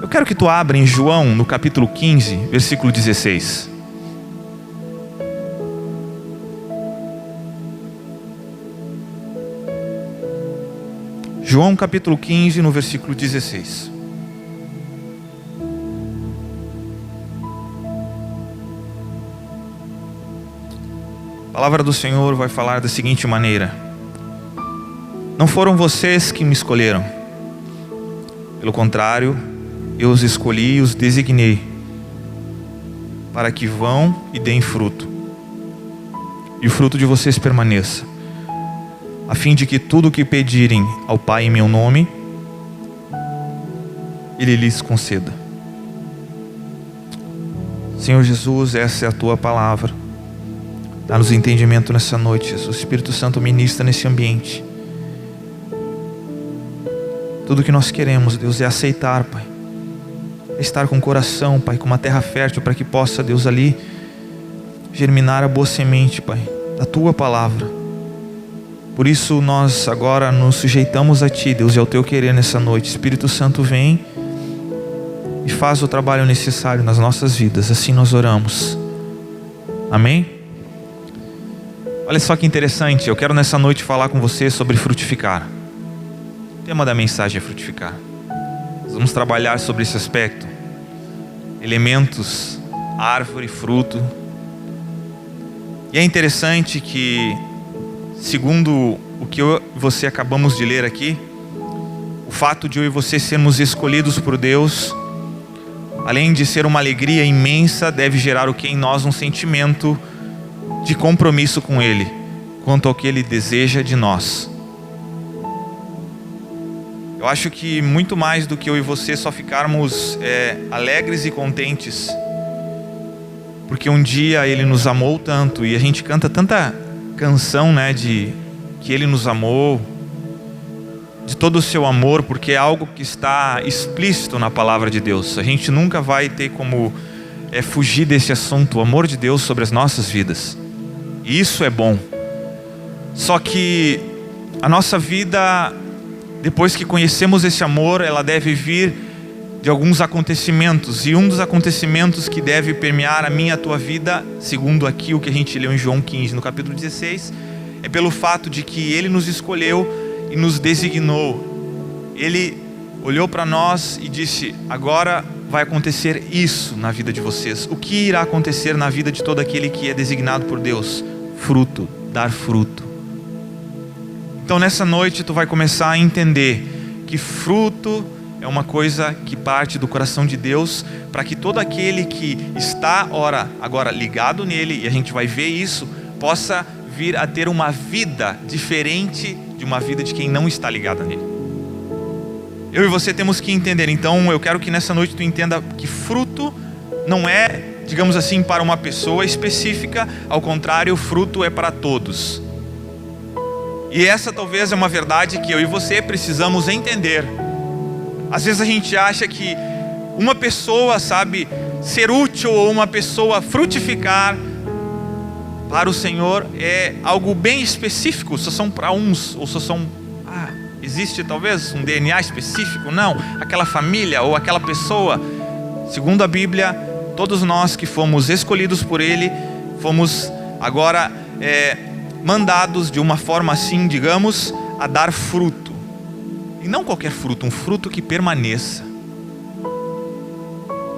Eu quero que tu abra em João, no capítulo 15, versículo 16. João capítulo 15, no versículo 16. A palavra do Senhor vai falar da seguinte maneira: não foram vocês que me escolheram, pelo contrário, eu os escolhi e os designei, para que vão e deem fruto, e o fruto de vocês permaneça, a fim de que tudo o que pedirem ao Pai em meu nome, Ele lhes conceda. Senhor Jesus, essa é a Tua palavra. Dá-nos entendimento nessa noite, Jesus. O Espírito Santo ministra nesse ambiente. Tudo que nós queremos, Deus, é aceitar, Pai. É estar com o coração, Pai, com uma terra fértil, para que possa, Deus, ali germinar a boa semente, Pai, da Tua palavra. Por isso nós agora nos sujeitamos a Ti, Deus, e ao Teu querer nessa noite. Espírito Santo, vem e faz o trabalho necessário nas nossas vidas. Assim nós oramos. Amém? Olha só que interessante, eu quero nessa noite falar com você sobre frutificar. O tema da mensagem é frutificar. Nós vamos trabalhar sobre esse aspecto. Elementos, árvore, fruto. E é interessante que, segundo o que eu e você acabamos de ler aqui, o fato de eu e você sermos escolhidos por Deus, além de ser uma alegria imensa, deve gerar o que em nós? Um sentimento de compromisso com Ele, quanto ao que Ele deseja de nós. Eu acho que muito mais do que eu e você só ficarmos alegres e contentes, porque um dia Ele nos amou tanto, e a gente canta tanta canção, né, de que Ele nos amou, de todo o seu amor, porque é algo que está explícito na palavra de Deus. A gente nunca vai ter como fugir desse assunto, o amor de Deus sobre as nossas vidas. E isso é bom. Só que a nossa vida, depois que conhecemos esse amor, ela deve vir de alguns acontecimentos. E um dos acontecimentos que deve permear a minha e a tua vida, segundo aqui o que a gente leu em João 15, no capítulo 16, é pelo fato de que Ele nos escolheu e nos designou. Ele olhou para nós e disse: agora vai acontecer isso na vida de vocês. O que irá acontecer na vida de todo aquele que é designado por Deus? Fruto, dar fruto. Então nessa noite tu vai começar a entender que fruto é uma coisa que parte do coração de Deus, para que todo aquele que está agora ligado nele, e a gente vai ver isso, possa vir a ter uma vida diferente de uma vida de quem não está ligado nele. Eu e você temos que entender. Então eu quero que nessa noite tu entenda que fruto não é, digamos assim, para uma pessoa específica. Ao contrário, o fruto é para todos. E essa talvez é uma verdade que eu e você precisamos entender. Às vezes a gente acha que uma pessoa, sabe, ser útil, ou uma pessoa frutificar para o Senhor é algo bem específico. Só são para uns, ou só são... existe talvez um DNA específico? Não, aquela família ou aquela pessoa. Segundo a Bíblia, todos nós que fomos escolhidos por Ele, fomos agora mandados de uma forma assim, digamos, a dar fruto. E não qualquer fruto, um fruto que permaneça.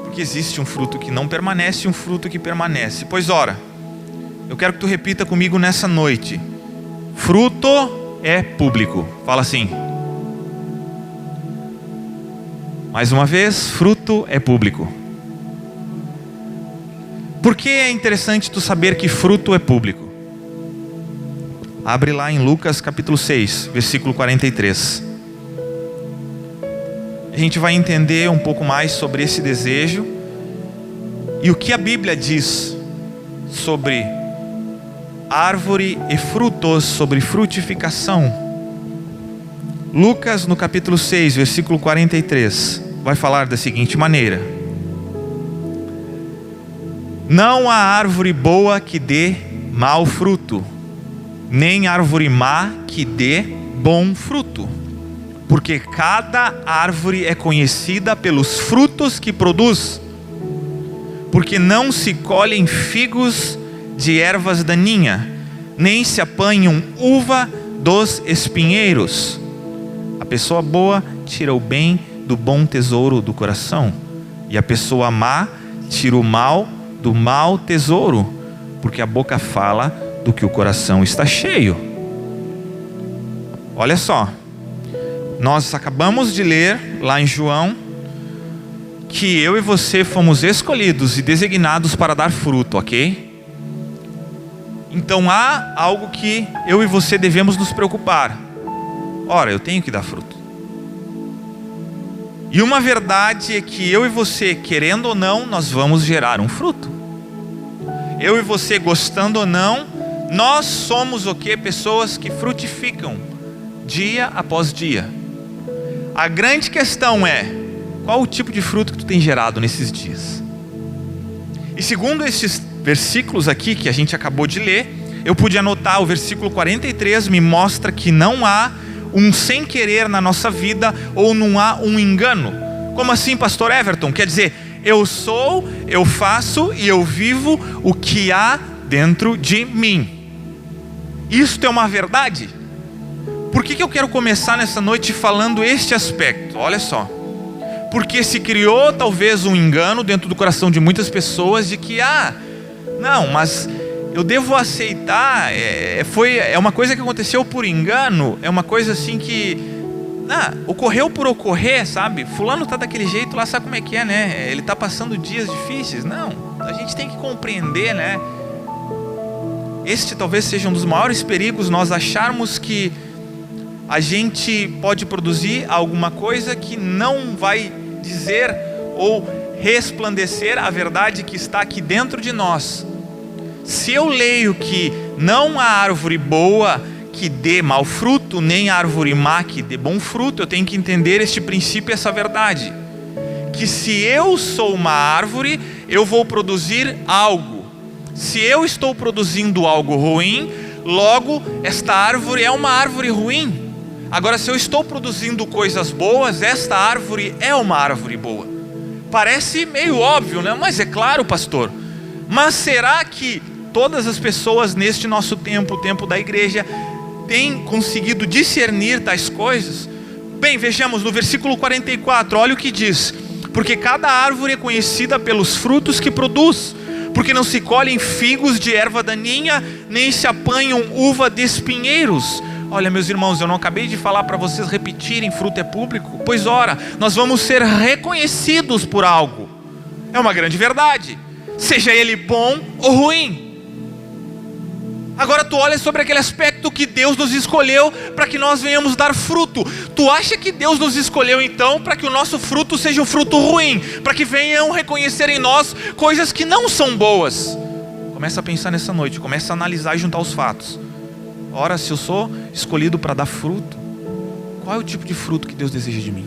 Porque existe um fruto que não permanece e um fruto que permanece. Pois ora, eu quero que tu repita comigo nessa noite: fruto é público. Fala assim. Mais uma vez, fruto é público. Por que é interessante tu saber que fruto é público? Abre lá em Lucas capítulo 6, versículo 43. A gente vai entender um pouco mais sobre esse desejo e o que a Bíblia diz sobre árvore e frutos, sobre frutificação. Lucas no capítulo 6, versículo 43, vai falar da seguinte maneira: não há árvore boa que dê mau fruto, nem árvore má que dê bom fruto. porque cada árvore é conhecida pelos frutos que produz. Porque não se colhem figos de ervas daninhas, nem se apanham uva dos espinheiros. A pessoa boa tira o bem do bom tesouro do coração, e a pessoa má tira o mal do mau tesouro, porque a boca fala do que o coração está cheio. Olha só, nós acabamos de ler lá em João que eu e você fomos escolhidos e designados para dar fruto, ok? Então há algo que eu e você devemos nos preocupar. Ora, eu tenho que dar fruto. E uma verdade é que eu e você, querendo ou não, nós vamos gerar um fruto. Eu e você, gostando ou não, nós somos o que? Pessoas que frutificam dia após dia. A grande questão é: qual o tipo de fruto que tu tem gerado nesses dias? E segundo esses versículos aqui que a gente acabou de ler, eu pude anotar o versículo 43, me mostra que não há um sem querer na nossa vida, ou não há um engano. Como assim, pastor Everton? Quer dizer, eu sou, eu faço e eu vivo o que há dentro de mim. Isto é uma verdade. Por que eu quero começar nessa noite falando este aspecto? Olha só. Porque se criou talvez um engano dentro do coração de muitas pessoas de que, não, mas eu devo aceitar, é uma coisa que aconteceu por engano, é uma coisa assim que, ocorreu por ocorrer, sabe? Fulano está daquele jeito lá, sabe como é que é, né? Ele está passando dias difíceis. Não, a gente tem que compreender, né? Este talvez seja um dos maiores perigos, nós acharmos que a gente pode produzir alguma coisa que não vai dizer ou resplandecer a verdade que está aqui dentro de nós. Se eu leio que não há árvore boa que dê mau fruto, nem árvore má que dê bom fruto, eu tenho que entender este princípio, essa verdade. Que se eu sou uma árvore, eu vou produzir algo. Se eu estou produzindo algo ruim, logo esta árvore é uma árvore ruim. Agora, se eu estou produzindo coisas boas, esta árvore é uma árvore boa. Parece meio óbvio, né? Mas é claro, pastor. Mas será que todas as pessoas neste nosso tempo, o tempo da igreja, têm conseguido discernir tais coisas? Bem, vejamos no versículo 44, olha o que diz: porque cada árvore é conhecida pelos frutos que produz, porque não se colhem figos de erva daninha, nem se apanham uva de espinheiros. Olha, meus irmãos, eu não acabei de falar para vocês repetirem: fruto é público? Pois ora, nós vamos ser reconhecidos por algo. É uma grande verdade, seja ele bom ou ruim. Agora tu olha sobre aquele aspecto que Deus nos escolheu para que nós venhamos dar fruto. Tu acha que Deus nos escolheu então para que o nosso fruto seja um fruto ruim, para que venham reconhecer em nós coisas que não são boas? Começa a pensar nessa noite, começa a analisar e juntar os fatos. Ora, se eu sou escolhido para dar fruto, qual é o tipo de fruto que Deus deseja de mim?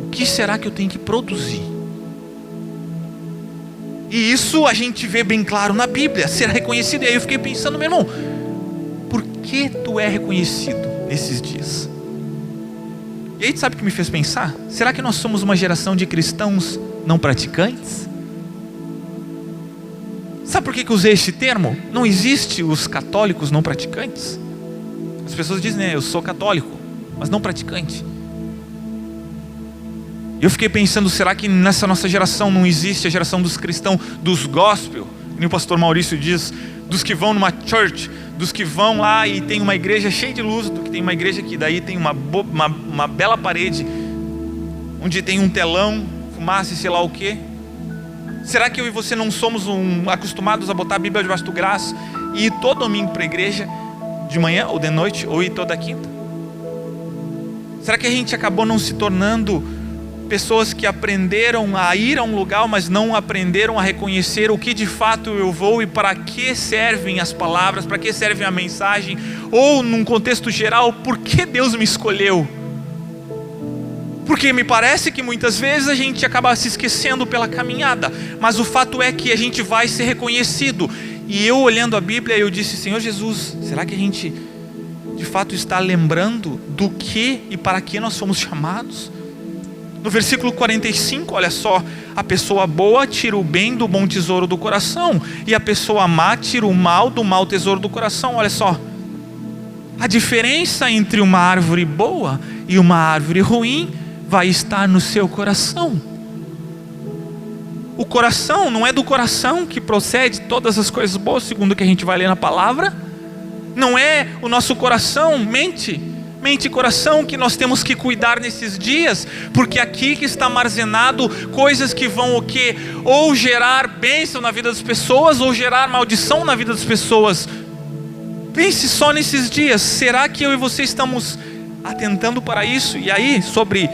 O que será que eu tenho que produzir? E isso a gente vê bem claro na Bíblia, ser reconhecido. E aí eu fiquei pensando, meu irmão, por que tu é reconhecido nesses dias? E aí sabe o que me fez pensar? Será que nós somos uma geração de cristãos não praticantes? Sabe por que eu usei este termo? Não existe os católicos não praticantes. As pessoas dizem, né, eu sou católico, mas não praticante. Eu fiquei pensando, será que nessa nossa geração não existe a geração dos cristãos, dos gospel? Como o pastor Maurício diz, dos que vão numa church, dos que vão lá e tem uma igreja cheia de luz, do que tem uma igreja que daí tem uma bela parede, onde tem um telão, fumaça e sei lá o quê. Será que eu e você não somos acostumados a botar a Bíblia debaixo do braço e ir todo domingo para a igreja, de manhã ou de noite, ou ir toda quinta? Será que a gente acabou não se tornando pessoas que aprenderam a ir a um lugar, mas não aprenderam a reconhecer o que de fato eu vou e para que servem as palavras, para que serve a mensagem, ou num contexto geral, por que Deus me escolheu? Porque me parece que muitas vezes a gente acaba se esquecendo pela caminhada, mas o fato é que a gente vai ser reconhecido. E eu olhando a Bíblia, eu disse, Senhor Jesus, será que a gente de fato está lembrando do que e para que nós fomos chamados? No versículo 45, olha só: a pessoa boa tira o bem do bom tesouro do coração, e a pessoa má tira o mal do mau tesouro do coração. Olha só, a diferença entre uma árvore boa e uma árvore ruim vai estar no seu coração. O coração, não é do coração que procede todas as coisas boas, segundo o que a gente vai ler na palavra. Não é o nosso coração, mente e coração, que nós temos que cuidar nesses dias, porque aqui que está armazenado coisas que vão o quê? Ou gerar bênção na vida das pessoas, ou gerar maldição na vida das pessoas. Pense só nesses dias, será que eu e você estamos atentando para isso? E aí, sobre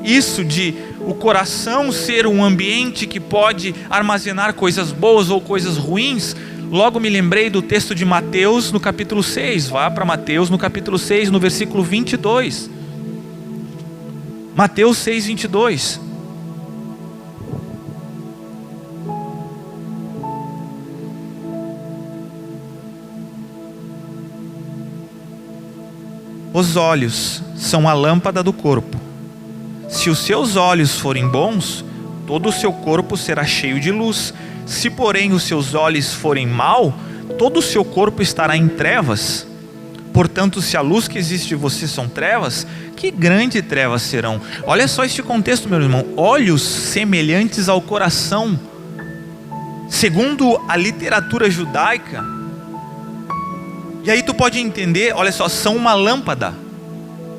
isso de o coração ser um ambiente que pode armazenar coisas boas ou coisas ruins, logo me lembrei do texto de Mateus no capítulo 6. Vá para Mateus no capítulo 6, no versículo 22. Mateus 6, 22. Os olhos são a lâmpada do corpo. Se os seus olhos forem bons, todo o seu corpo será cheio de luz. Se porém os seus olhos forem mau, todo o seu corpo estará em trevas. Portanto, se a luz que existe em você são trevas, que grandes trevas serão. Olha só este contexto, meu irmão: olhos semelhantes ao coração. Segundo a literatura judaica, e aí tu pode entender, olha só, são uma lâmpada.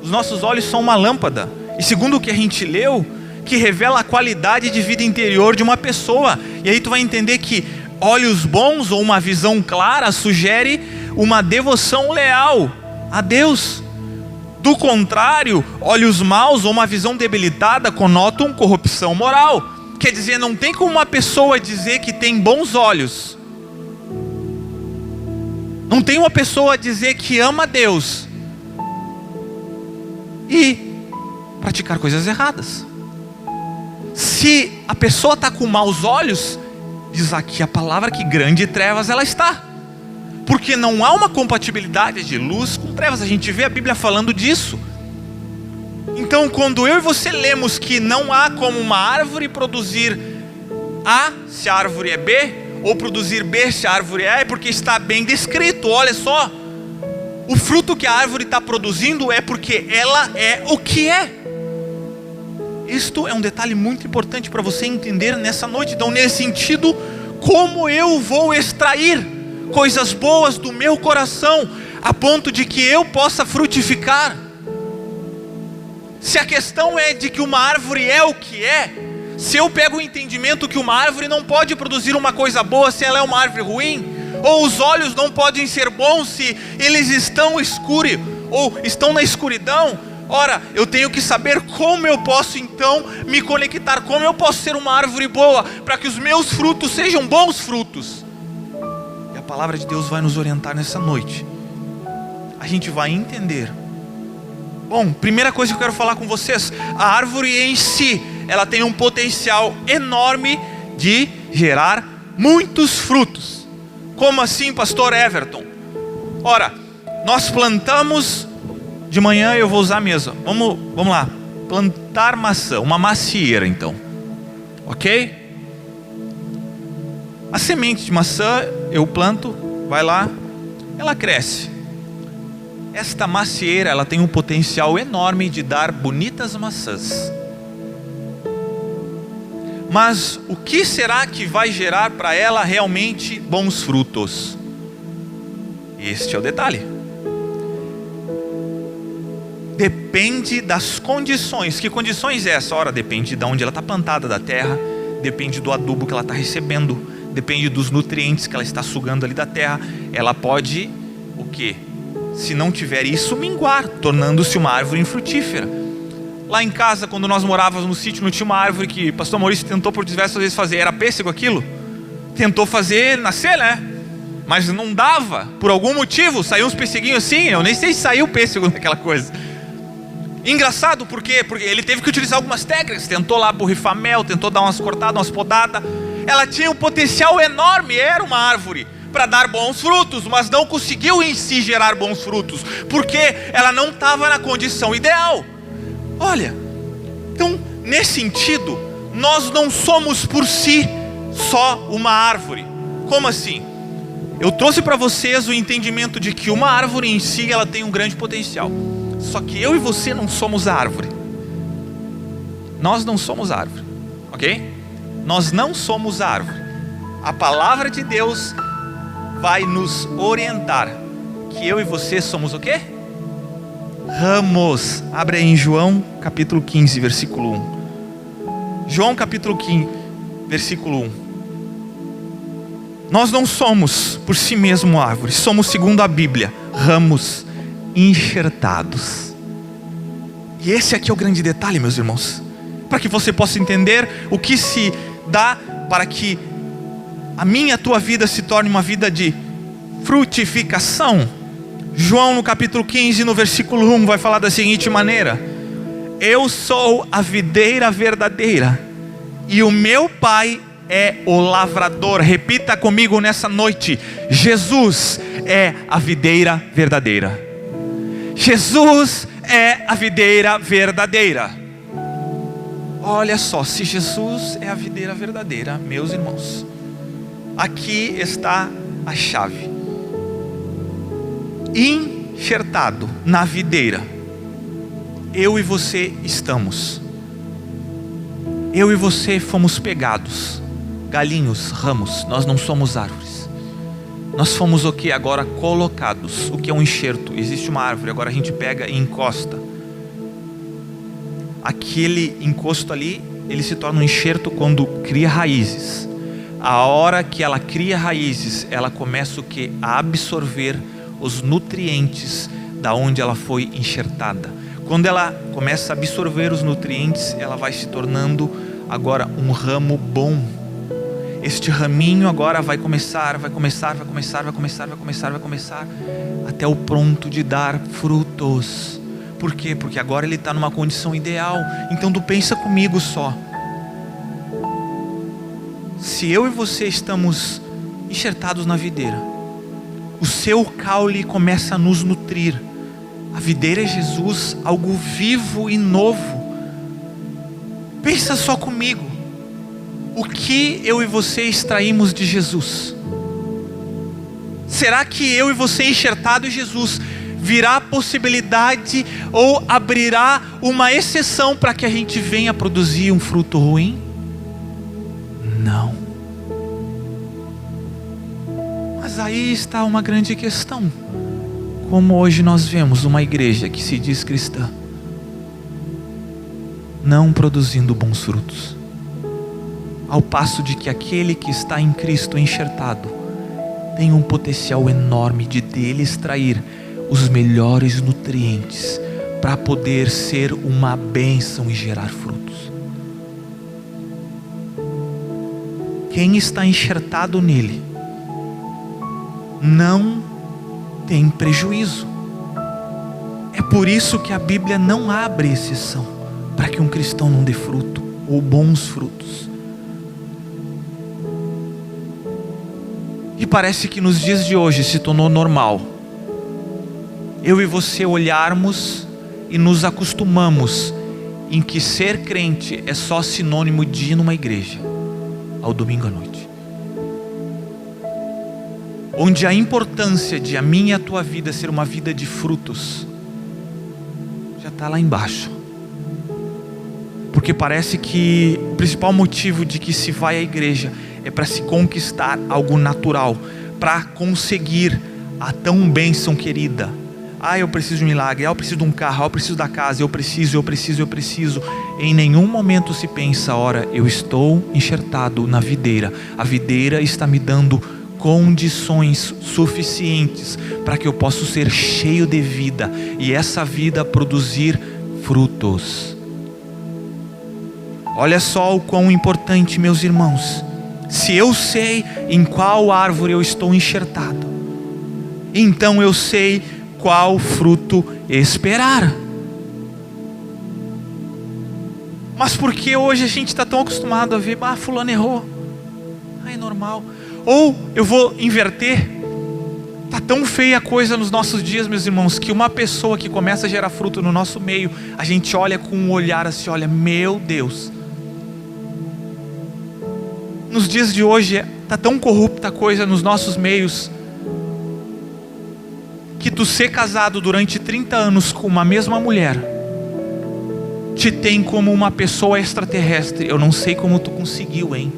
Os nossos olhos são uma lâmpada. E segundo o que a gente leu, que revela a qualidade de vida interior de uma pessoa. E aí tu vai entender que olhos bons ou uma visão clara sugere uma devoção leal a Deus. Do contrário, olhos maus ou uma visão debilitada conotam corrupção moral. Quer dizer, não tem como uma pessoa dizer que tem bons olhos, não tem uma pessoa dizer que ama Deus e praticar coisas erradas. Se a pessoa está com maus olhos, diz aqui a palavra que grande trevas ela está, porque não há uma compatibilidade de luz com trevas. A gente vê a Bíblia falando disso. Então, quando eu e você lemos que não há como uma árvore produzir A se a árvore é B, ou produzir B se a árvore é A, é porque está bem descrito. Olha só, o fruto que a árvore está produzindo é porque ela é o que é. Isto é um detalhe muito importante para você entender nessa noite. Então, nesse sentido, como eu vou extrair coisas boas do meu coração, a ponto de que eu possa frutificar? Se a questão é de que uma árvore é o que é, se eu pego o entendimento que uma árvore não pode produzir uma coisa boa se ela é uma árvore ruim, ou os olhos não podem ser bons se eles estão escuros, ou estão na escuridão, ora, eu tenho que saber como eu posso então me conectar, como eu posso ser uma árvore boa, para que os meus frutos sejam bons frutos. E a palavra de Deus vai nos orientar nessa noite. A gente vai entender. Bom, primeira coisa que eu quero falar com vocês: a árvore em si, ela tem um potencial enorme de gerar muitos frutos. Como assim, pastor Everton? Ora, nós plantamos. De manhã eu vou usar a mesa. Vamos lá. Plantar maçã, uma macieira então. Ok? A semente de maçã eu planto, vai lá, ela cresce. Esta macieira, ela tem um potencial enorme de dar bonitas maçãs. Mas o que será que vai gerar para ela realmente bons frutos? Este é o detalhe. Depende das condições. Que condições é essa? Ora, depende de onde ela está plantada, da terra, depende do adubo que ela está recebendo, depende dos nutrientes que ela está sugando ali da terra. Ela pode, o quê? Se não tiver isso, minguar, tornando-se uma árvore infrutífera. Lá em casa, quando nós morávamos no sítio, não tinha uma árvore que o pastor Maurício tentou por diversas vezes fazer. Era pêssego aquilo? Tentou fazer nascer, né? Mas não dava, por algum motivo. Saiu uns pesseguinhos assim, eu nem sei se saiu pêssego naquela coisa. Engraçado, por quê? Porque ele teve que utilizar algumas técnicas. Tentou lá borrifar mel, tentou dar umas cortadas, umas podadas. Ela tinha um potencial enorme, era uma árvore para dar bons frutos, mas não conseguiu em si gerar bons frutos, porque ela não estava na condição ideal. Olha, então nesse sentido, nós não somos por si só uma árvore. Como assim? Eu trouxe para vocês o entendimento de que uma árvore em si, ela tem um grande potencial. Só que eu e você não somos a árvore. Nós não somos a árvore, ok? Nós não somos a árvore. A palavra de Deus vai nos orientar que eu e você somos o quê? Ramos. Abre aí em João capítulo 15, versículo 1. João capítulo 15, versículo 1. Nós não somos por si mesmo árvores, somos, segundo a Bíblia, ramos enxertados. E esse aqui é o grande detalhe, meus irmãos, para que você possa entender o que se dá para que a minha e a tua vida se torne uma vida de frutificação. João no capítulo 15, no versículo 1, vai falar da seguinte maneira: eu sou a videira verdadeira, e o meu Pai é o lavrador. Repita comigo nessa noite: Jesus é a videira verdadeira. Jesus é a videira verdadeira. Olha só, se Jesus é a videira verdadeira, meus irmãos, aqui está a chave. Enxertado na videira, eu e você estamos. Eu e você fomos pegados, galinhos, ramos. Nós não somos árvores. Nós fomos o que agora? Colocados. O que é um enxerto? Existe uma árvore, agora a gente pega e encosta. Aquele encosto ali, ele se torna um enxerto quando cria raízes. A hora que ela cria raízes, ela começa o que? A absorver os nutrientes da onde ela foi enxertada. Quando ela começa a absorver os nutrientes, ela vai se tornando agora um ramo bom. Este raminho agora vai começar até o ponto de dar frutos. Por quê? Porque agora ele está numa condição ideal. Então tu pensa comigo só. Se eu e você estamos enxertados na videira, o seu caule começa a nos nutrir. A videira é Jesus, algo vivo e novo. Pensa só comigo. O que eu e você extraímos de Jesus? Será que eu e você enxertado em Jesus virá a possibilidade ou abrirá uma exceção para que a gente venha produzir um fruto ruim? Não. Mas aí está uma grande questão. Como hoje nós vemos uma igreja que se diz cristã, não produzindo bons frutos, ao passo de que aquele que está em Cristo enxertado tem um potencial enorme de dele extrair os melhores nutrientes para poder ser uma bênção e gerar frutos. Quem está enxertado nele não tem prejuízo. É por isso que a Bíblia não abre exceção para que um cristão não dê fruto ou bons frutos. E parece que nos dias de hoje se tornou normal eu e você olharmos e nos acostumamos em que ser crente é só sinônimo de ir numa igreja ao domingo à noite, onde a importância de a minha e a tua vida ser uma vida de frutos já está lá embaixo. Porque parece que o principal motivo de que se vai à igreja é para se conquistar algo natural, para conseguir a tão bênção querida. Eu preciso de um milagre, eu preciso de um carro, eu preciso da casa, eu preciso. Em nenhum momento se pensa, ora, eu estou enxertado na videira, a videira está me dando condições suficientes para que eu possa ser cheio de vida e essa vida produzir frutos. Olha só o quão importante, meus irmãos. Se eu sei em qual árvore eu estou enxertado, então eu sei qual fruto esperar. Mas por que hoje a gente está tão acostumado a ver, fulano errou? É normal. Ou eu vou inverter. Está tão feia a coisa nos nossos dias, meus irmãos, que uma pessoa que começa a gerar fruto no nosso meio, a gente olha com um olhar assim, olha, meu Deus. Nos dias de hoje, está tão corrupta a coisa nos nossos meios, que tu ser casado durante 30 anos com uma mesma mulher, te tem como uma pessoa extraterrestre. Eu não sei como tu conseguiu, hein?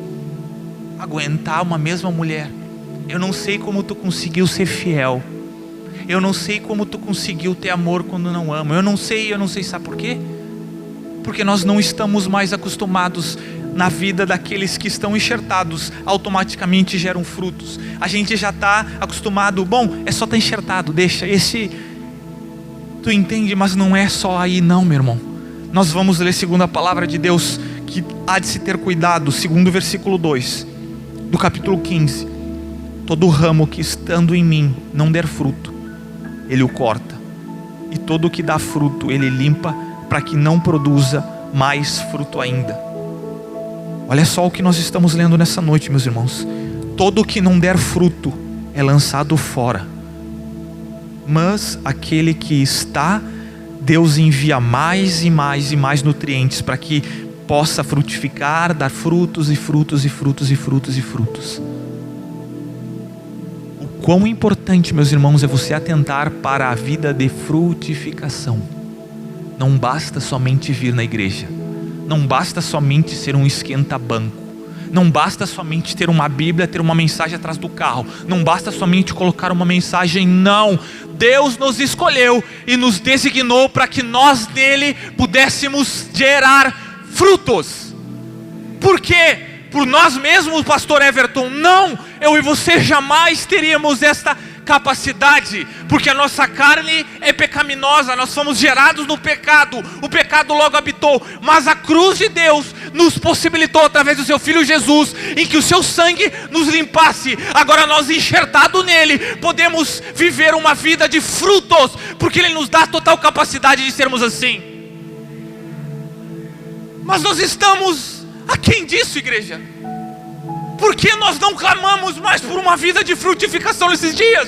Aguentar uma mesma mulher. Eu não sei como tu conseguiu ser fiel. Eu não sei como tu conseguiu ter amor quando não ama. Eu não sei, sabe por quê? Porque nós não estamos mais acostumados na vida daqueles que estão enxertados, automaticamente geram frutos. A gente já está acostumado, bom, é só estar enxertado, deixa, tu entende, mas não é só aí não, meu irmão. Nós vamos ler segundo a palavra de Deus, que há de se ter cuidado, segundo o versículo 2, do capítulo 15, todo ramo que estando em mim não der fruto, ele o corta, e todo o que dá fruto, ele limpa, para que não produza mais fruto ainda. Olha só o que nós estamos lendo nessa noite, meus irmãos. Todo o que não der fruto é lançado fora, mas aquele que está, Deus envia mais e mais e mais nutrientes para que possa frutificar, dar frutos e frutos e frutos e frutos e frutos. O quão importante, meus irmãos, é você atentar para a vida de frutificação. Não basta somente vir na igreja, não basta somente ser um esquenta-banco, não basta somente ter uma Bíblia, ter uma mensagem atrás do carro, não basta somente colocar uma mensagem, não. Deus nos escolheu e nos designou para que nós nele pudéssemos gerar frutos. Por quê? Por nós mesmos, pastor Everton? Não, eu e você jamais teríamos esta capacidade, porque a nossa carne é pecaminosa, nós fomos gerados no pecado, o pecado logo habitou, mas a cruz de Deus nos possibilitou através do seu Filho Jesus, em que o seu sangue nos limpasse. Agora nós, enxertados nele, podemos viver uma vida de frutos, porque ele nos dá total capacidade de sermos assim. Mas nós estamos aquém disso, igreja. Por que nós não clamamos mais por uma vida de frutificação nesses dias?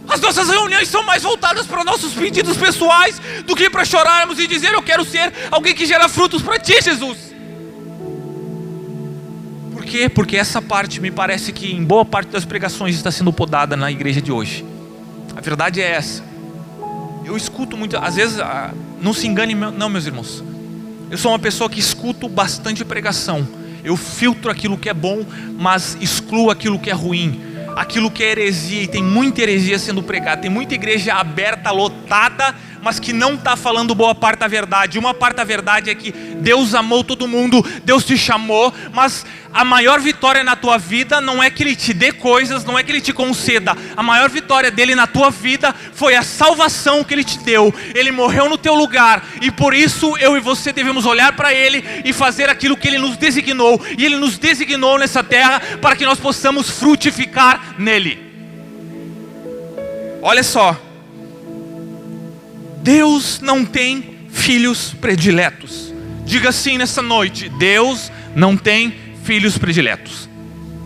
As nossas reuniões são mais voltadas para nossos pedidos pessoais do que para chorarmos e dizer, eu quero ser alguém que gera frutos para ti, Jesus. Por quê? Porque essa parte me parece que em boa parte das pregações está sendo podada na igreja de hoje. A verdade é essa. Eu escuto muito, às vezes, não se engane não, meus irmãos. Eu sou uma pessoa que escuto bastante pregação. Eu filtro aquilo que é bom, mas excluo aquilo que é ruim, aquilo que é heresia, e tem muita heresia sendo pregada, tem muita igreja aberta, lotada, mas que não está falando boa parte da verdade. Uma parte da verdade é que Deus amou todo mundo, Deus te chamou, mas a maior vitória na tua vida não é que Ele te dê coisas, não é que Ele te conceda. A maior vitória dEle na tua vida foi a salvação que Ele te deu. Ele morreu no teu lugar, e por isso eu e você devemos olhar para Ele e fazer aquilo que Ele nos designou. E Ele nos designou nessa terra para que nós possamos frutificar nele. Olha só, Deus não tem filhos prediletos. Diga assim nessa noite: Deus não tem filhos prediletos.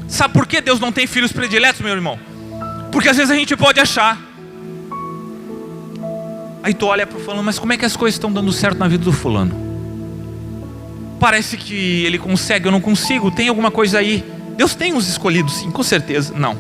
Sabe por que Deus não tem filhos prediletos, meu irmão? Porque às vezes a gente pode achar. Aí tu olha para o fulano, mas como é que as coisas estão dando certo na vida do fulano? Parece que ele consegue, eu não consigo, tem alguma coisa aí. Deus tem os escolhidos, sim, com certeza. Não.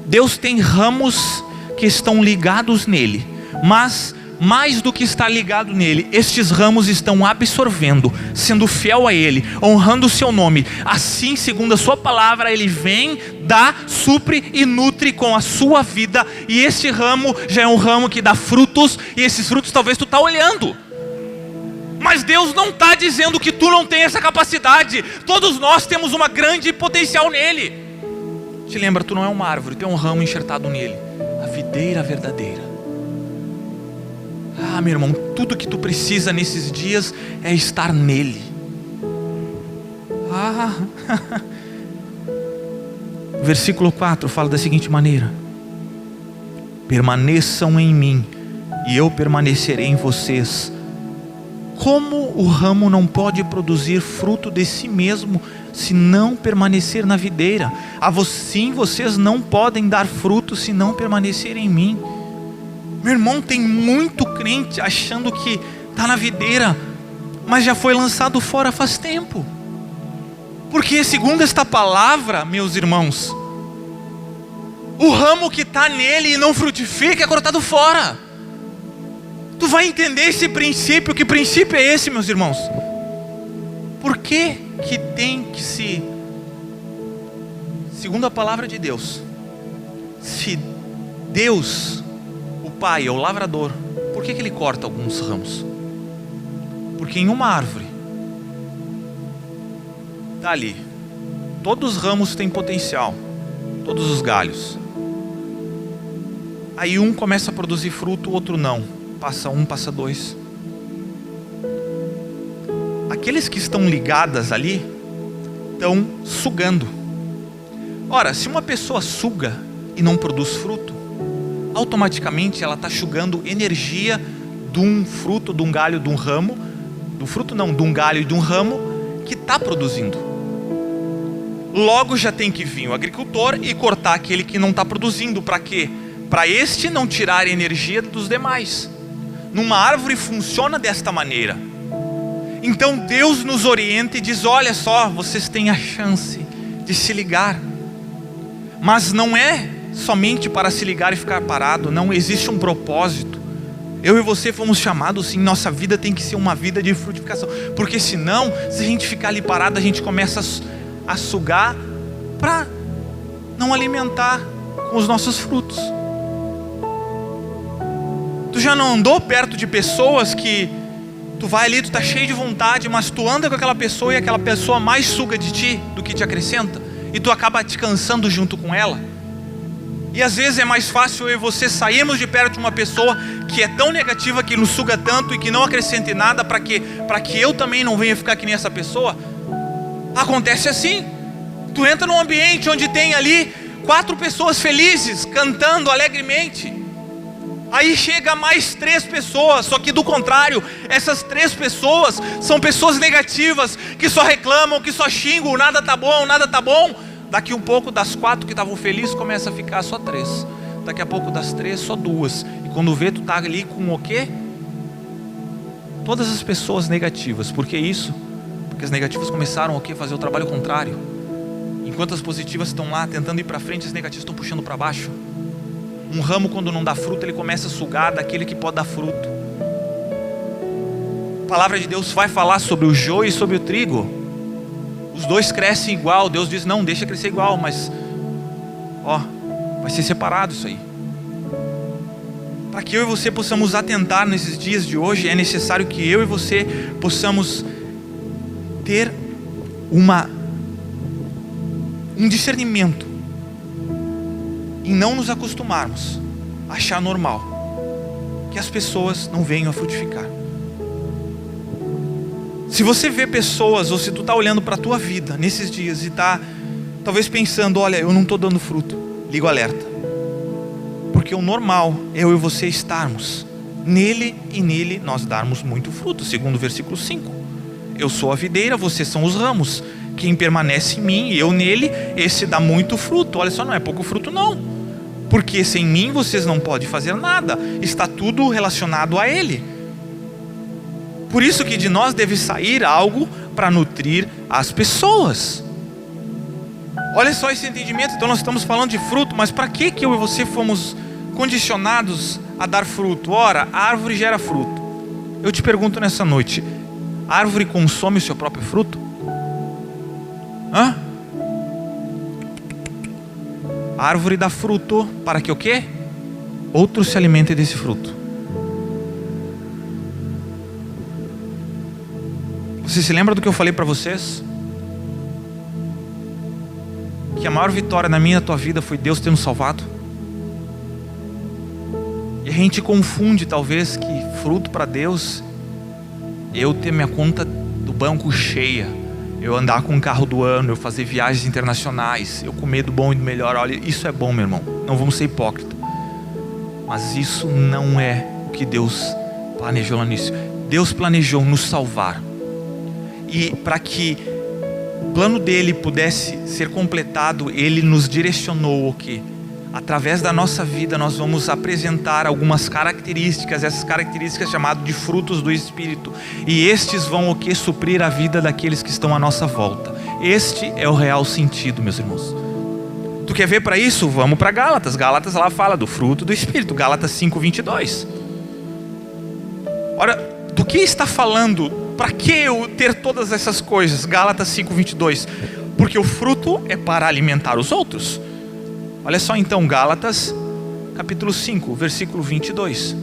Deus tem ramos que estão ligados nele, mas mais do que estar ligado nele, estes ramos estão absorvendo, sendo fiel a ele, honrando o seu nome. Assim, segundo a sua palavra, ele vem, dá, supre e nutre com a sua vida. E este ramo já é um ramo que dá frutos, e esses frutos talvez tu está olhando, mas Deus não está dizendo que tu não tem essa capacidade. Todos nós temos uma grande potencial nele. Te lembra, tu não é uma árvore, tu é um ramo enxertado nele, a videira verdadeira. Ah, meu irmão, tudo que tu precisa nesses dias é estar nele. Versículo 4 fala da seguinte maneira: permaneçam em mim e eu permanecerei em vocês. Como o ramo não pode produzir fruto de si mesmo se não permanecer na videira. Assim vocês não podem dar fruto se não permanecerem em mim. Meu irmão, tem muito crente achando que está na videira, mas já foi lançado fora faz tempo. Porque segundo esta palavra, meus irmãos, o ramo que está nele e não frutifica é cortado fora. Tu vai entender esse princípio. Que princípio é esse, meus irmãos? Por que tem que se... Segundo a palavra de Deus, se Deus, o Pai, é o lavrador, por que ele corta alguns ramos? Porque em uma árvore, está ali, todos os ramos têm potencial, todos os galhos. Aí um começa a produzir fruto, o outro não. Passa um, passa dois. Aqueles que estão ligadas ali estão sugando. Ora, se uma pessoa suga e não produz fruto, automaticamente ela está sugando energia de um fruto, de um galho, de um ramo, do fruto não, de um galho e de um ramo que está produzindo. Logo já tem que vir o agricultor e cortar aquele que não está produzindo. Para quê? Para este não tirar energia dos demais. Numa árvore funciona desta maneira. Então Deus nos orienta e diz: olha só, vocês têm a chance de se ligar. Mas não é somente para se ligar e ficar parado. Não, existe um propósito. Eu e você fomos chamados sim, nossa vida tem que ser uma vida de frutificação. Porque senão, se a gente ficar ali parado, a gente começa a sugar para não alimentar com os nossos frutos. Tu já não andou perto de pessoas que tu vai ali, tu está cheio de vontade, mas tu anda com aquela pessoa e aquela pessoa mais suga de ti do que te acrescenta, e tu acaba te cansando junto com ela? E às vezes é mais fácil eu e você sairmos de perto de uma pessoa que é tão negativa, que nos suga tanto e que não acrescente nada, para que eu também não venha ficar que nem essa pessoa. Acontece assim. Tu entra num ambiente onde tem ali 4 pessoas felizes, cantando alegremente. Aí chega mais 3 pessoas, só que do contrário, essas 3 pessoas são pessoas negativas, que só reclamam, que só xingam, nada tá bom, nada tá bom. Daqui um pouco, das 4 que estavam felizes, começa a ficar só 3. Daqui a pouco das 3, só 2. E quando vê, tu tá ali com o quê? Todas as pessoas negativas. Por que isso? Porque as negativas começaram o quê? Fazer o trabalho contrário. Enquanto as positivas estão lá tentando ir para frente, as negativas estão puxando para baixo. Um ramo, quando não dá fruto, ele começa a sugar daquele que pode dar fruto. A palavra de Deus vai falar sobre o joio e sobre o trigo. Os dois crescem igual. Deus diz: não, deixa crescer igual, mas vai ser separado isso aí. Para que eu e você possamos atentar nesses dias de hoje, é necessário que eu e você possamos ter um discernimento, em não nos acostumarmos a achar normal que as pessoas não venham a frutificar. Se você vê pessoas, ou se tu está olhando para a tua vida nesses dias e está talvez pensando: olha, eu não estou dando fruto, liga o alerta. Porque o normal é eu e você estarmos nele, e nele nós darmos muito fruto. Segundo o versículo 5, eu sou a videira, vocês são os ramos. Quem permanece em mim e eu nele, esse dá muito fruto. Olha só, não é pouco fruto não, porque sem mim vocês não podem fazer nada. Está tudo relacionado a ele. Por isso que de nós deve sair algo para nutrir as pessoas. Olha só esse entendimento. Então nós estamos falando de fruto, mas para que eu e você fomos condicionados a dar fruto? Ora, a árvore gera fruto. Eu te pergunto nessa noite: a árvore consome o seu próprio fruto? A árvore dá fruto para que o quê? Outros se alimentem desse fruto. Você se lembra do que eu falei para vocês? Que a maior vitória na minha e na tua vida foi Deus ter nos salvado. E a gente confunde talvez que fruto para Deus eu ter minha conta do banco cheia, eu andar com o carro do ano, eu fazer viagens internacionais, eu comer do bom e do melhor. Olha, isso é bom, meu irmão, não vamos ser hipócritas. Mas isso não é o que Deus planejou no início. Deus planejou nos salvar, e para que plano dele pudesse ser completado, ele nos direcionou o quê? Através da nossa vida nós vamos apresentar algumas características, essas características chamadas de frutos do Espírito, e estes vão o quê? Suprir a vida daqueles que estão à nossa volta. Este é o real sentido, meus irmãos. Tu quer ver para isso? Vamos para Gálatas. Gálatas lá fala do fruto do Espírito, Gálatas 5:22. Ora, do que está falando? Para que eu ter todas essas coisas? Gálatas 5:22. Porque o fruto é para alimentar os outros. Olha só então, Gálatas capítulo 5, versículo 22.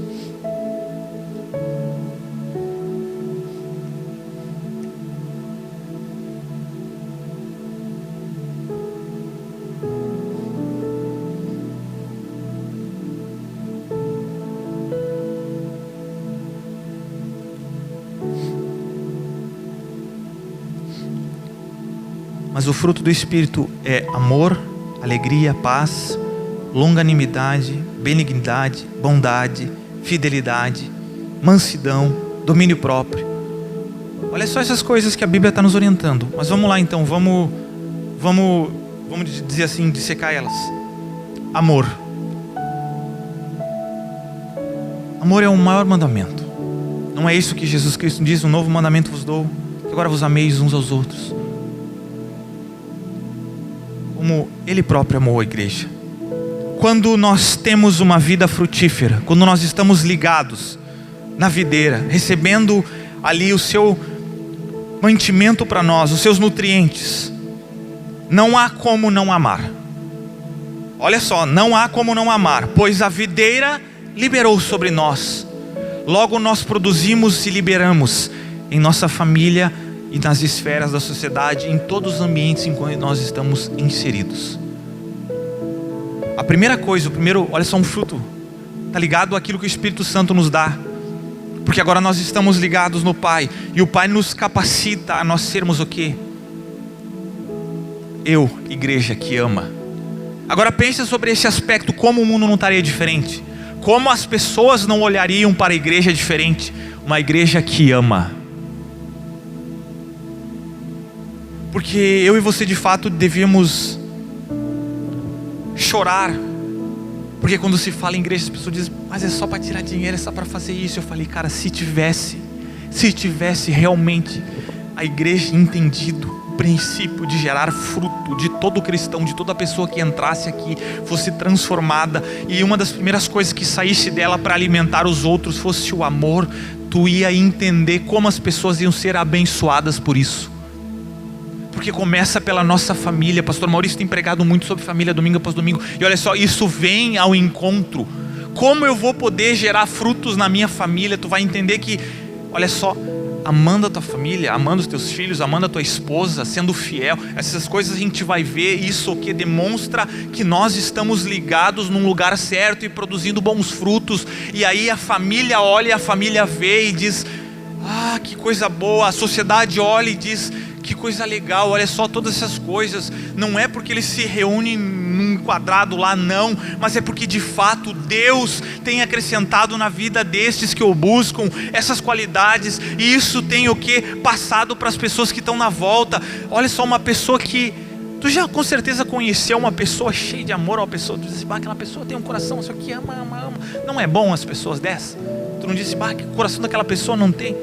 Mas o fruto do Espírito é amor, alegria, paz, longanimidade, benignidade, bondade, fidelidade, mansidão, domínio próprio. Olha só essas coisas que a Bíblia está nos orientando. Mas vamos lá então, vamos dizer assim, dissecar elas. Amor. Amor é o maior mandamento. Não é isso que Jesus Cristo diz? Um novo mandamento vos dou, que agora vos ameis uns aos outros, como Ele próprio amou a igreja. Quando nós temos uma vida frutífera, quando nós estamos ligados na videira, recebendo ali o seu mantimento para nós, os seus nutrientes, não há como não amar. Olha só, não há como não amar, pois a videira liberou sobre nós. Logo nós produzimos e liberamos em nossa família e nas esferas da sociedade, em todos os ambientes em que nós estamos inseridos. A primeira coisa, olha só, um fruto, está ligado àquilo que o Espírito Santo nos dá, porque agora nós estamos ligados no Pai, e o Pai nos capacita a nós sermos o quê? Eu, igreja que ama. Agora pense sobre esse aspecto, como o mundo não estaria diferente, como as pessoas não olhariam para a igreja diferente, uma igreja que ama. Porque eu e você de fato devemos chorar, porque quando se fala em igreja as pessoas dizem, mas é só para tirar dinheiro, é só para fazer isso. Eu falei, cara, se tivesse realmente a igreja entendido o princípio de gerar fruto, de todo cristão, de toda pessoa que entrasse aqui fosse transformada, e uma das primeiras coisas que saísse dela para alimentar os outros fosse o amor, tu ia entender como as pessoas iam ser abençoadas por isso. Porque começa pela nossa família. Pastor Maurício tem pregado muito sobre família domingo após domingo, e olha só, isso vem ao encontro. Como eu vou poder gerar frutos na minha família? Tu vai entender que, olha só, amando a tua família, amando os teus filhos, amando a tua esposa, sendo fiel, essas coisas a gente vai ver. Isso que demonstra que nós estamos ligados num lugar certo e produzindo bons frutos. E aí a família olha, a família vê e diz, ah, que coisa boa. A sociedade olha e diz, que coisa legal. Olha só, todas essas coisas, não é porque eles se reúnem num quadrado lá, não, mas é porque de fato Deus tem acrescentado na vida destes que o buscam essas qualidades, e isso tem o que? Passado para as pessoas que estão na volta. Olha só, uma pessoa que tu já com certeza conheceu, uma pessoa cheia de amor, uma pessoa, tu diz, aquela pessoa tem um coração, isso aqui ama. Não é bom as pessoas dessas? Tu não disse, que o coração daquela pessoa não tem?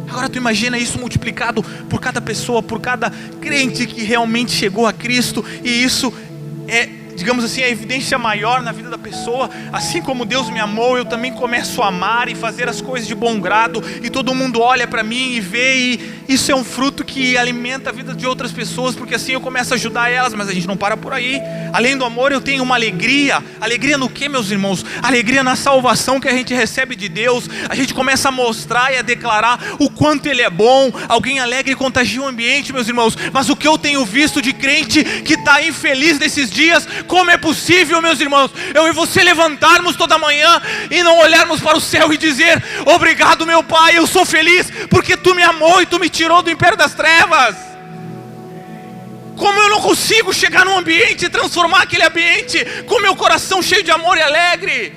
Agora tu imagina isso multiplicado por cada pessoa, por cada crente que realmente chegou a Cristo, e isso é, digamos assim, a evidência maior na vida da pessoa. Assim como Deus me amou, eu também começo a amar e fazer as coisas de bom grado, e todo mundo olha para mim e vê, e isso é um fruto que alimenta a vida de outras pessoas, porque assim eu começo a ajudar elas. Mas a gente não para por aí. Além do amor, eu tenho uma alegria. Alegria no que, meus irmãos? Alegria na salvação que a gente recebe de Deus. A gente começa a mostrar e a declarar o quanto Ele é bom. Alguém alegre contagia o ambiente, meus irmãos. Mas o que eu tenho visto de crente que está infeliz nesses dias, como é possível, meus irmãos, eu e você levantarmos toda manhã e não olharmos para o céu e dizer, obrigado meu Pai, eu sou feliz porque Tu me amou e Tu me tirou do império das trevas. Como eu não consigo chegar num ambiente e transformar aquele ambiente com meu coração cheio de amor e alegre?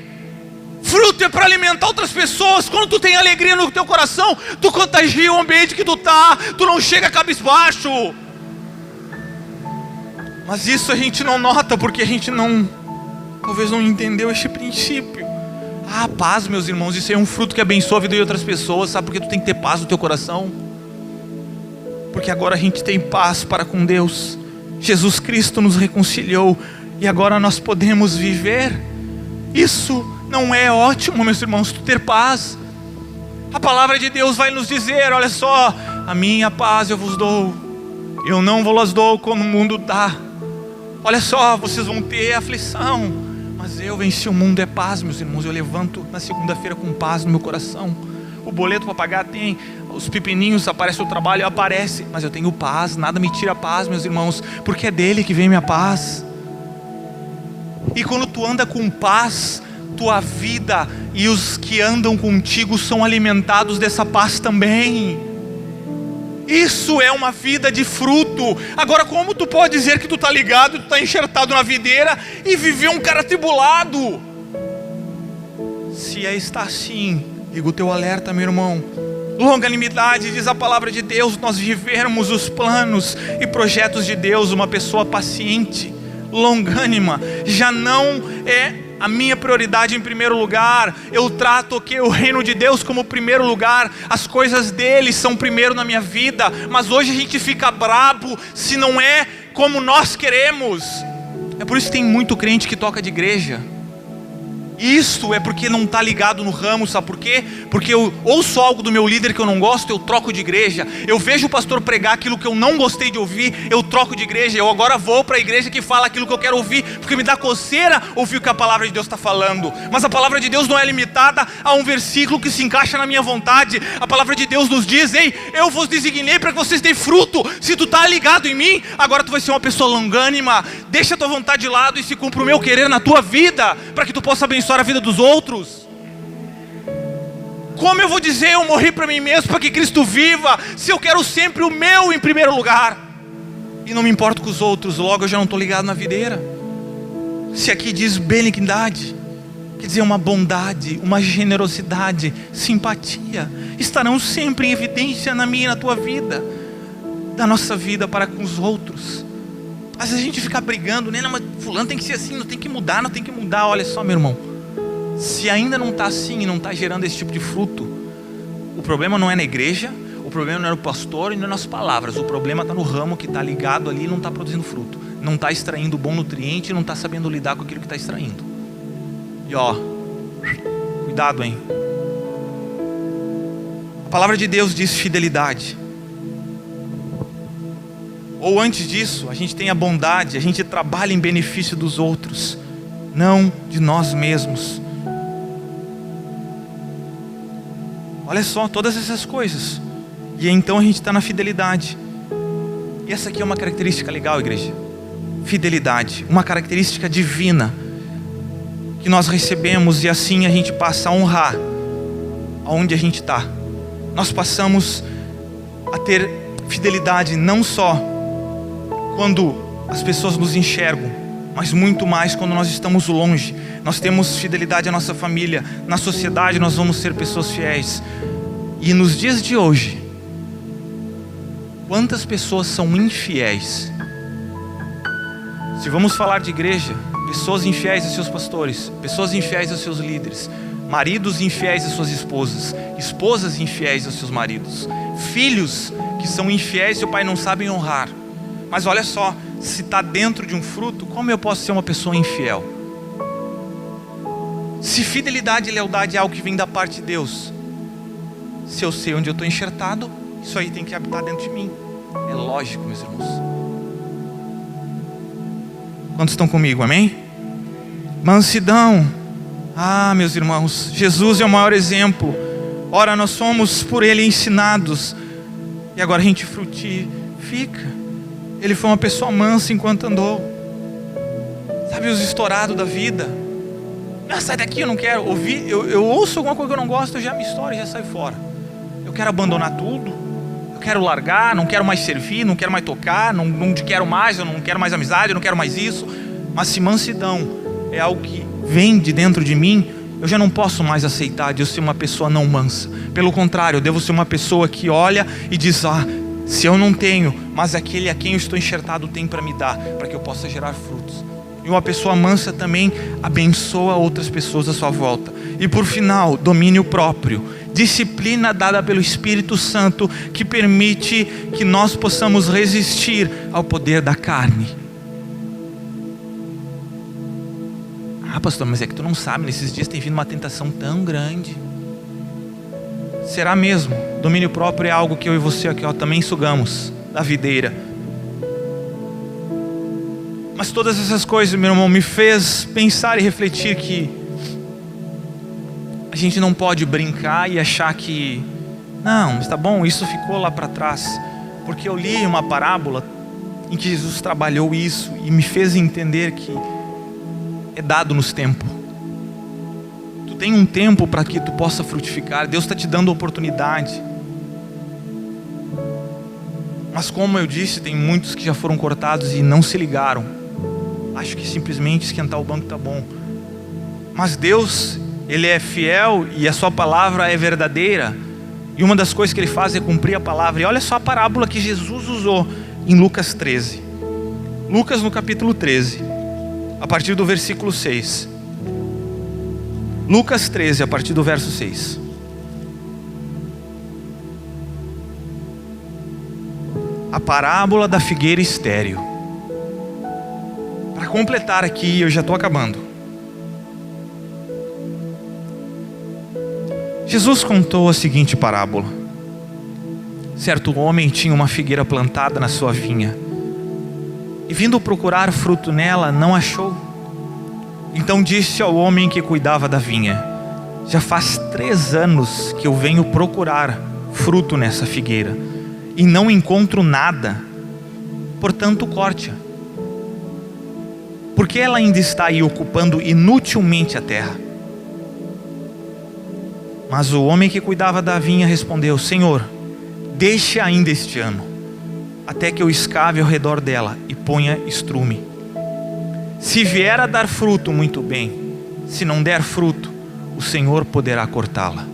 Fruto é para alimentar outras pessoas. Quando tu tem alegria no teu coração, tu contagia o ambiente que tu tá. Tu não chega cabisbaixo. Mas isso a gente não nota porque a gente talvez não entendeu este princípio. Paz, meus irmãos, isso é um fruto que abençoa a vida de outras pessoas. Sabe por que tu tem que ter paz no teu coração? Porque agora a gente tem paz para com Deus. Jesus Cristo nos reconciliou e agora nós podemos viver. Isso não é ótimo, meus irmãos, tu ter paz? A palavra de Deus vai nos dizer, olha só, a minha paz eu vos dou, eu não vos dou como o mundo dá. Olha só, vocês vão ter aflição, mas eu venci o mundo, é paz, meus irmãos. Eu levanto na segunda-feira com paz no meu coração. O boleto para pagar tem, os pepininhos, aparece o trabalho, aparece, mas eu tenho paz, nada me tira a paz, meus irmãos, porque é dele que vem minha paz. E quando tu anda com paz, tua vida e os que andam contigo são alimentados dessa paz também. Isso é uma vida de fruto. Agora, como tu pode dizer que tu está ligado, tu está enxertado na videira e viver um cara atribulado? Se está assim, liga o teu alerta, meu irmão. Longanimidade, diz a palavra de Deus, nós vivermos os planos e projetos de Deus. Uma pessoa paciente, longânima, já não é a minha prioridade em primeiro lugar. Eu trato o reino de Deus como primeiro lugar. As coisas dele são primeiro na minha vida. Mas hoje a gente fica brabo se não é como nós queremos. É por isso que tem muito crente que toca de igreja. Isso é porque não está ligado no ramo, sabe por quê? Porque eu ouço algo do meu líder que eu não gosto, eu troco de igreja. Eu vejo o pastor pregar aquilo que eu não gostei de ouvir, eu troco de igreja. Eu agora vou para a igreja que fala aquilo que eu quero ouvir, porque me dá coceira ouvir o que a palavra de Deus está falando. Mas a palavra de Deus não é limitada a um versículo que se encaixa na minha vontade. A palavra de Deus nos diz, ei, eu vos designei para que vocês deem fruto. Se tu está ligado em mim, agora tu vai ser uma pessoa longânima. Deixa a tua vontade de lado e se cumpra o meu querer na tua vida, para que tu possa abençoar a vida dos outros. Como eu vou dizer eu morri para mim mesmo para que Cristo viva, se eu quero sempre o meu em primeiro lugar e não me importo com os outros? Logo eu já não estou ligado na videira. Se aqui diz benignidade, quer dizer uma bondade, uma generosidade, simpatia, estarão sempre em evidência na minha e na tua vida, da nossa vida para com os outros. Às vezes a gente fica brigando, né? Não, mas fulano tem que ser assim, não tem que mudar, não tem que mudar. Olha só, meu irmão, se ainda não está assim e não está gerando esse tipo de fruto, o problema não é na igreja, o problema não é no pastor e não é nas palavras. O problema está no ramo que está ligado ali e não está produzindo fruto, não está extraindo bom nutriente, não está sabendo lidar com aquilo que está extraindo. E cuidado, hein? A palavra de Deus diz fidelidade. Ou antes disso, a gente tem a bondade, a gente trabalha em benefício dos outros, não de nós mesmos. Olha só, todas essas coisas. E então a gente está na fidelidade. E essa aqui é uma característica legal, igreja. Fidelidade, uma característica divina que nós recebemos, e assim a gente passa a honrar aonde a gente está. Nós passamos a ter fidelidade não só quando as pessoas nos enxergam, mas muito mais quando nós estamos longe. Nós temos fidelidade à nossa família. Na sociedade nós vamos ser pessoas fiéis. E nos dias de hoje, quantas pessoas são infiéis? Se vamos falar de igreja, pessoas infiéis aos seus pastores, pessoas infiéis aos seus líderes, maridos infiéis às suas esposas, esposas infiéis aos seus maridos, filhos que são infiéis e o pai não sabem honrar. Mas olha só, se está dentro de um fruto, como eu posso ser uma pessoa infiel? Se fidelidade e lealdade é algo que vem da parte de Deus, se eu sei onde eu estou enxertado, isso aí tem que habitar dentro de mim. É lógico, meus irmãos. Quantos estão comigo, amém? Mansidão. Meus irmãos, Jesus é o maior exemplo. Ora, nós somos por Ele ensinados, e agora a gente frutifica. Ele foi uma pessoa mansa enquanto andou. Sabe os estourados da vida? Sai daqui, eu não quero ouvir. Eu ouço alguma coisa que eu não gosto, eu já me estouro e já saio fora. Eu quero abandonar tudo. Eu quero largar, não quero mais servir, não quero mais tocar, não quero mais, eu não quero mais amizade, eu não quero mais isso. Mas se mansidão é algo que vem de dentro de mim, eu já não posso mais aceitar de eu ser uma pessoa não mansa. Pelo contrário, eu devo ser uma pessoa que olha e diz, Se eu não tenho, mas aquele a quem eu estou enxertado tem para me dar, para que eu possa gerar frutos. E uma pessoa mansa também abençoa outras pessoas à sua volta. E por final, domínio próprio, disciplina dada pelo Espírito Santo, que permite que nós possamos resistir ao poder da carne. Ah, pastor, mas é que tu não sabe, nesses dias tem vindo uma tentação tão grande. Será mesmo? Domínio próprio é algo que eu e você aqui também sugamos da videira. Mas todas essas coisas, meu irmão, me fez pensar e refletir que a gente não pode brincar e achar que não, está bom, isso ficou lá para trás. Porque eu li uma parábola em que Jesus trabalhou isso e me fez entender que é dado nos tempos. Tu tem um tempo para que tu possa frutificar. Deus está te dando oportunidade. Mas como eu disse, tem muitos que já foram cortados e não se ligaram. Acho que simplesmente esquentar o banco está bom. Mas Deus, Ele é fiel e a sua palavra é verdadeira. E uma das coisas que Ele faz é cumprir a palavra. E olha só a parábola que Jesus usou em Lucas 13. Lucas no capítulo 13, a partir do versículo 6. Lucas 13, a partir do verso 6. A parábola da figueira estéril. Para completar aqui, eu já estou acabando. Jesus contou a seguinte parábola. Certo homem tinha uma figueira plantada na sua vinha, e vindo procurar fruto nela, não achou. Então disse ao homem que cuidava da vinha: já faz 3 anos que eu venho procurar fruto nessa figueira, e não encontro nada. Portanto, corte-a, porque ela ainda está aí ocupando inutilmente a terra. Mas o homem que cuidava da vinha respondeu: Senhor, deixe ainda este ano, até que eu escave ao redor dela e ponha estrume. Se vier a dar fruto, muito bem. Se não der fruto, o Senhor poderá cortá-la.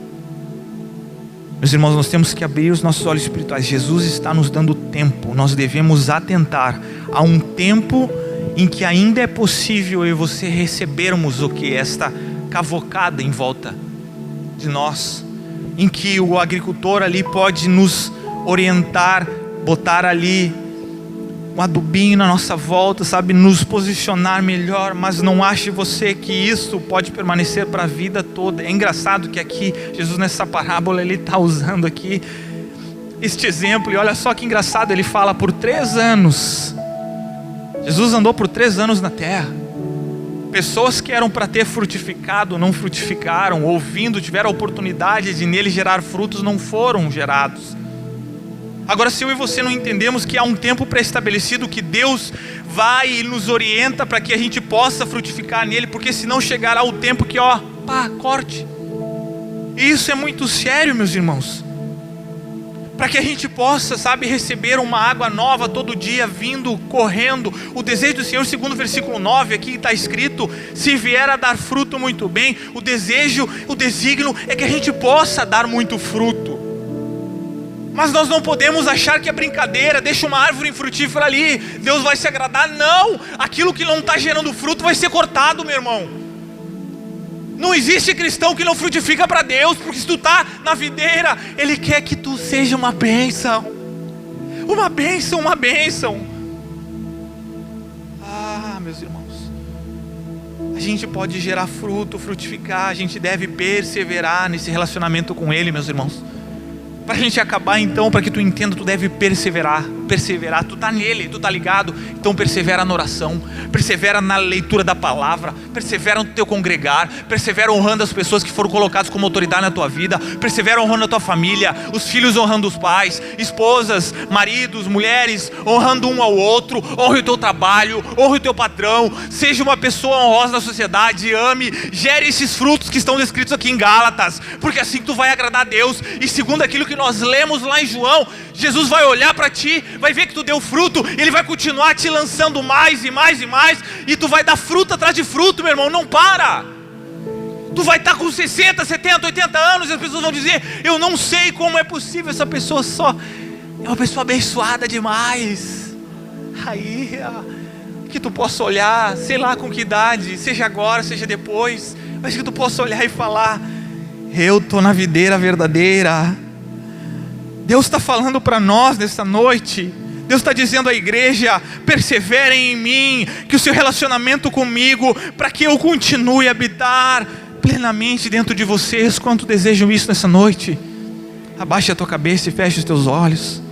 Meus irmãos, nós temos que abrir os nossos olhos espirituais. Jesus está nos dando tempo. Nós devemos atentar a um tempo em que ainda é possível eu e você recebermos o que? Esta cavocada em volta de nós, em que o agricultor ali pode nos orientar, botar ali um adubinho na nossa volta, sabe, nos posicionar melhor. Mas não ache você que isso pode permanecer para a vida toda. É engraçado que aqui Jesus, nessa parábola, ele está usando aqui este exemplo, e olha só que engraçado, ele fala por 3 anos. Jesus andou por 3 anos na terra. Pessoas que eram para ter frutificado não frutificaram, ouvindo, tiveram a oportunidade de nele gerar frutos, não foram gerados. Agora, se eu e você não entendemos que há um tempo pré-estabelecido, que Deus vai e nos orienta para que a gente possa frutificar nele, porque senão chegará o tempo que corte. E isso é muito sério, meus irmãos. Para que a gente possa, sabe, receber uma água nova todo dia, vindo, correndo. O desejo do Senhor, segundo o versículo 9, aqui está escrito: se vier a dar fruto, muito bem. O desejo, o desígnio é que a gente possa dar muito fruto. Mas nós não podemos achar que é brincadeira. Deixa uma árvore infrutífera ali, Deus vai se agradar. Não, aquilo que não está gerando fruto vai ser cortado, meu irmão. Não existe cristão que não frutifica para Deus, porque se tu está na videira, Ele quer que tu seja uma bênção. Uma bênção, uma bênção. Meus irmãos, a gente pode gerar fruto, frutificar. A gente deve perseverar nesse relacionamento com Ele, meus irmãos. Para a gente acabar então, para que tu entenda, tu deve perseverar. Tu está nele, tu está ligado. Então persevera na oração, persevera na leitura da palavra, persevera no teu congregar, persevera honrando as pessoas que foram colocadas como autoridade na tua vida, persevera honrando a tua família, os filhos honrando os pais, esposas, maridos, mulheres, honrando um ao outro. Honre o teu trabalho, honre o teu patrão, seja uma pessoa honrosa na sociedade, ame, gere esses frutos que estão descritos aqui em Gálatas, porque assim tu vai agradar a Deus. E segundo aquilo que nós lemos lá em João, Jesus vai olhar para ti, vai ver que tu deu fruto, Ele vai continuar te lançando mais e mais e mais, e tu vai dar fruto atrás de fruto, meu irmão, não para. Tu vai estar com 60, 70, 80 anos, e as pessoas vão dizer: eu não sei como é possível essa pessoa só é uma pessoa abençoada demais. Aí, que tu possa olhar, sei lá com que idade, seja agora, seja depois, mas que tu possa olhar e falar: eu estou na videira verdadeira. Deus está falando para nós nessa noite. Deus está dizendo à igreja: perseverem em mim, que o seu relacionamento comigo, para que eu continue a habitar plenamente dentro de vocês. Quanto desejam isso nessa noite? Abaixe a tua cabeça e feche os teus olhos.